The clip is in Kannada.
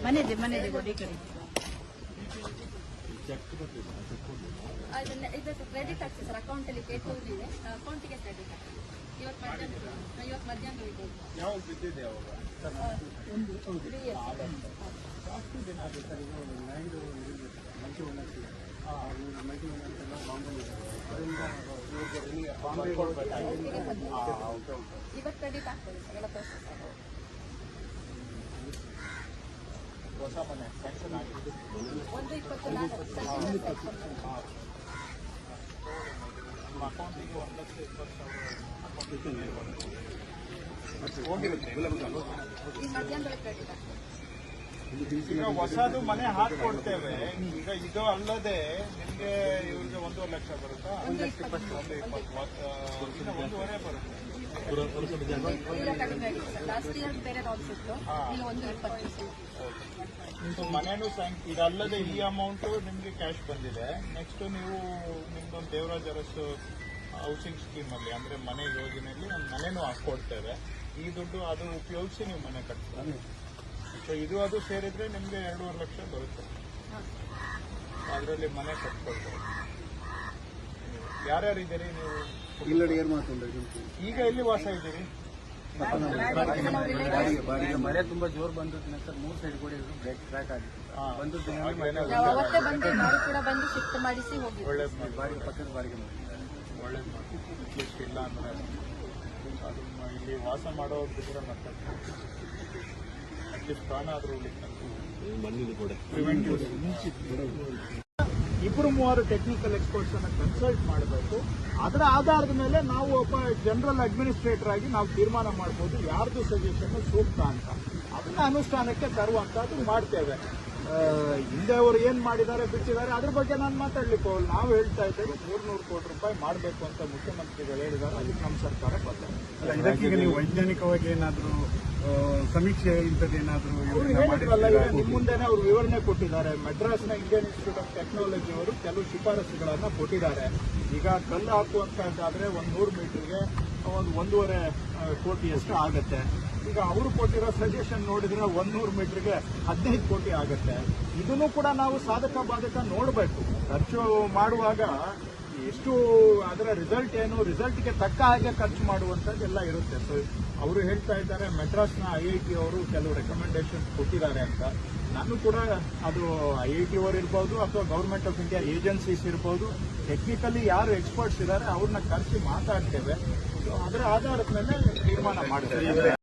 ಮನೆದೆ ಗೋಡಿ ಕಡೆ ಇದಕ್ಕೆ ಕ್ರೆಡಿಟ್ ಆಗ್ತದೆ ಸರ್. ಅಕೌಂಟಲ್ಲಿ ಪೇ ಹೋಗಿದೆ, ಅಕೌಂಟಿಗೆ ಕ್ರೆಡಿಟ್ ಆಗ್ತದೆ. ಇವತ್ತು ಮಧ್ಯಾಹ್ನ ಇರ್ಬೋದು. ಯಾವಾಗ ಬಿದ್ದಿದೆ ಅವಾಗ? 3 years. ಇವತ್ತು ಕ್ರೆಡಿಟ್ ಆಗ್ತದೆ ಸರ್, ಎಲ್ಲ ಪ್ರೊಸೆಸ್. ಹೊಸ ಮನೆ ಸ್ಯಾಂಕ್ಷನ್ ಆಗಿದೆ. 124 ನಿಮ್ಮ ಅಕೌಂಟಿಗೆ 1,20,000 ಹೋಗಿರುತ್ತೆ. ಈ ಮಧ್ಯಾಹ್ನದಲ್ಲಿ ಕ್ರೆಡಿಟ್ ಆಗ್ತದೆ. ಈಗ ಹೊಸದು ಮನೆ ಹಾಕೊಡ್ತೇವೆ. ಈಗ ಇದು ಅಲ್ಲದೆ ನಿಮ್ಗೆ ಇವ್ರಿಗೆ 1,50,000 ಲಕ್ಷ ಬರುತ್ತಾ? 1,20,000 1,500 ಬರುತ್ತೆ. ಲಾಸ್ಟ್ ಇಯರ್ ಬೇರೆ ರಾಲ್ಸ್ ಇತ್ತು, ಈಗ 1,20,000. ಮನೇನು ಇದಲ್ಲದೆ ಈ ಅಮೌಂಟ್ ನಿಮ್ಗೆ ಕ್ಯಾಶ್ ಬಂದಿದೆ. ನೆಕ್ಸ್ಟ್ ನೀವು ನಿಮ್ದೊಂದು ದೇವರಾಜ್ ಅರಸು ಹೌಸಿಂಗ್ ಸ್ಕೀಮ್ ಅಲ್ಲಿ ಅಂದ್ರೆ ಮನೆ ಯೋಜನೆಯಲ್ಲಿ ಒಂದು ಮನೆನೂ ಹಾಕೊಡ್ತೇವೆ. ಈ ದುಡ್ಡು ಅದು ಉಪಯೋಗಿಸಿ ನೀವು ಮನೆ ಕಟ್ತೀವಿ. ಸೊ ಇದು ಅದು ಸೇರಿದ್ರೆ ನಿಮ್ಗೆ 2,500 ಲಕ್ಷ ಬರುತ್ತೆ. ಅದರಲ್ಲಿ ಮನೆ ಕಟ್ಕೊಳ್ತಾರೆ. ಯಾರ್ಯಾರು ಇದ್ದೀರಿ ನೀವು? ಈಗ ಎಲ್ಲಿ ವಾಸ ಇದ್ದೀರಿ? ಮಳೆ ತುಂಬಾ ಜೋರ್ ಬಂದು ಸರ್ 3 ಸೈಡ್ ಕೂಡ ಬ್ರೇಕ್ ಟ್ರ್ಯಾಕ್ ಆಗಿತ್ತು. ಅವತ್ತೇ ಬಂದು ನಾವು ಕೂಡ ಬಂದು ಶಿಫ್ಟ್ ಮಾಡಿಸಿ ಹೋಗಿ ಒಳ್ಳೇದು ಮಾಡಿ. ಬಾಡಿಗೆ ಪಕ್ಕದ ಬಾಡಿಗೆ ಒಳ್ಳೇದು ಮಾಡಿ. ಅಟ್ಲೀಸ್ಟ್ ಇಲ್ಲ ಅಂದ್ರೆ ಅದು ಇಲ್ಲಿ ವಾಸ ಮಾಡೋದಿದ್ರೆ ಮತ್ತೆ ಅಟ್ಲೀಸ್ಟ್ ಪ್ರಾಣ ಆದರೂ ಪ್ರಿವೆಂಟಿವ್. 2-3 ಟೆಕ್ನಿಕಲ್ ಎಕ್ಸ್ಪರ್ಟ್ಸ್ ಅನ್ನ ಕನ್ಸಲ್ಟ್ ಮಾಡಬೇಕು. ಅದರ ಆಧಾರದ ಮೇಲೆ ನಾವು ಒಬ್ಬ ಜನರಲ್ ಅಡ್ಮಿನಿಸ್ಟ್ರೇಟರ್ ಆಗಿ ನಾವು ತೀರ್ಮಾನ ಮಾಡಬಹುದು ಯಾರ್ದು ಸಜೆಷನ್ ಸೂಕ್ತ ಅಂತ. ಅದನ್ನ ಅನುಷ್ಠಾನಕ್ಕೆ ತರುವಂತದ್ದು ಮಾಡ್ತೇವೆ. ಹಿಂದೆ ಅವರು ಏನ್ ಮಾಡಿದ್ದಾರೆ ಬಿಟ್ಟಿದ್ದಾರೆ ಅದ್ರ ಬಗ್ಗೆ ನಾನು ಮಾತಾಡ್ಲಿಕ್ಕೆ ಹೋಗಲ್ಲ. ನಾವು ಹೇಳ್ತಾ ಇದ್ದೇವೆ 300 ಕೋಟಿ ರೂಪಾಯಿ ಮಾಡಬೇಕು ಅಂತ ಮುಖ್ಯಮಂತ್ರಿಗಳು ಹೇಳಿದ್ದಾರೆ. ಅದಕ್ಕೆ ನಮ್ಮ ಸರ್ಕಾರ ಬರ್ತದೆ. ಇದಕ್ಕೀಗ ನೀವು ವೈಜ್ಞಾನಿಕವಾಗಿ ಏನಾದರೂ ಸಮೀಕ್ಷೆ ಇಂಥದ್ದೇನಾದರೂ ಹೇಳಿದ್ರಲ್ಲ, ನಿಮ್ಮ ಮುಂದೆನೆ ಅವರು ವಿವರಣೆ ಕೊಟ್ಟಿದ್ದಾರೆ. ಮೆಡ್ರಾಸ್ನ ಇಂಡಿಯನ್ ಇನ್ಸ್ಟಿಟ್ಯೂಟ್ ಆಫ್ ಟೆಕ್ನಾಲಜಿ ಅವರು ಕೆಲವು ಶಿಫಾರಸುಗಳನ್ನ ಕೊಟ್ಟಿದ್ದಾರೆ. ಈಗ ಕಲ್ಲು ಹಾಕುವಂತದ್ದಾದ್ರೆ 100 ಮೀಟರ್ಗೆ 1.5 ಕೋಟಿಯಷ್ಟು ಆಗತ್ತೆ. ಈಗ ಅವರು ಕೊಟ್ಟಿರೋ ಸಜೆಷನ್ ನೋಡಿದ್ರೆ 100 ಮೀಟರ್ಗೆ 15 ಕೋಟಿ ಆಗುತ್ತೆ. ಇದನ್ನು ಕೂಡ ನಾವು ಸಾಧಕ ಬಾಧಕ ನೋಡಬೇಕು. ಖರ್ಚು ಮಾಡುವಾಗ ಎಷ್ಟು ಅದರ ರಿಸಲ್ಟ್ ಏನು, ರಿಸಲ್ಟ್ಗೆ ತಕ್ಕ ಹಾಗೆ ಖರ್ಚು ಮಾಡುವಂಥದ್ದೆಲ್ಲ ಇರುತ್ತೆ. ಸೊ ಅವರು ಹೇಳ್ತಾ ಇದ್ದಾರೆ ಮೆಡ್ರಾಸ್ನ IIT ಅವರು ಕೆಲವು ರೆಕಮೆಂಡೇಶನ್ ಕೊಟ್ಟಿದ್ದಾರೆ ಅಂತ. ನಾನು ಕೂಡ ಅದು IIT ಅವರು ಇರ್ಬೋದು ಅಥವಾ ಗೌರ್ಮೆಂಟ್ ಆಫ್ ಇಂಡಿಯಾ ಏಜೆನ್ಸೀಸ್ ಇರ್ಬೋದು, ಟೆಕ್ನಿಕಲಿ ಯಾರು ಎಕ್ಸ್ಪರ್ಟ್ಸ್ ಇದ್ದಾರೆ ಅವ್ರನ್ನ ಕರೆಸಿ ಮಾತಾಡ್ತೇವೆ. ಸೊ ಅದರ ಆಧಾರದ ಮೇಲೆ ತೀರ್ಮಾನ ಮಾಡ್ತೇವೆ.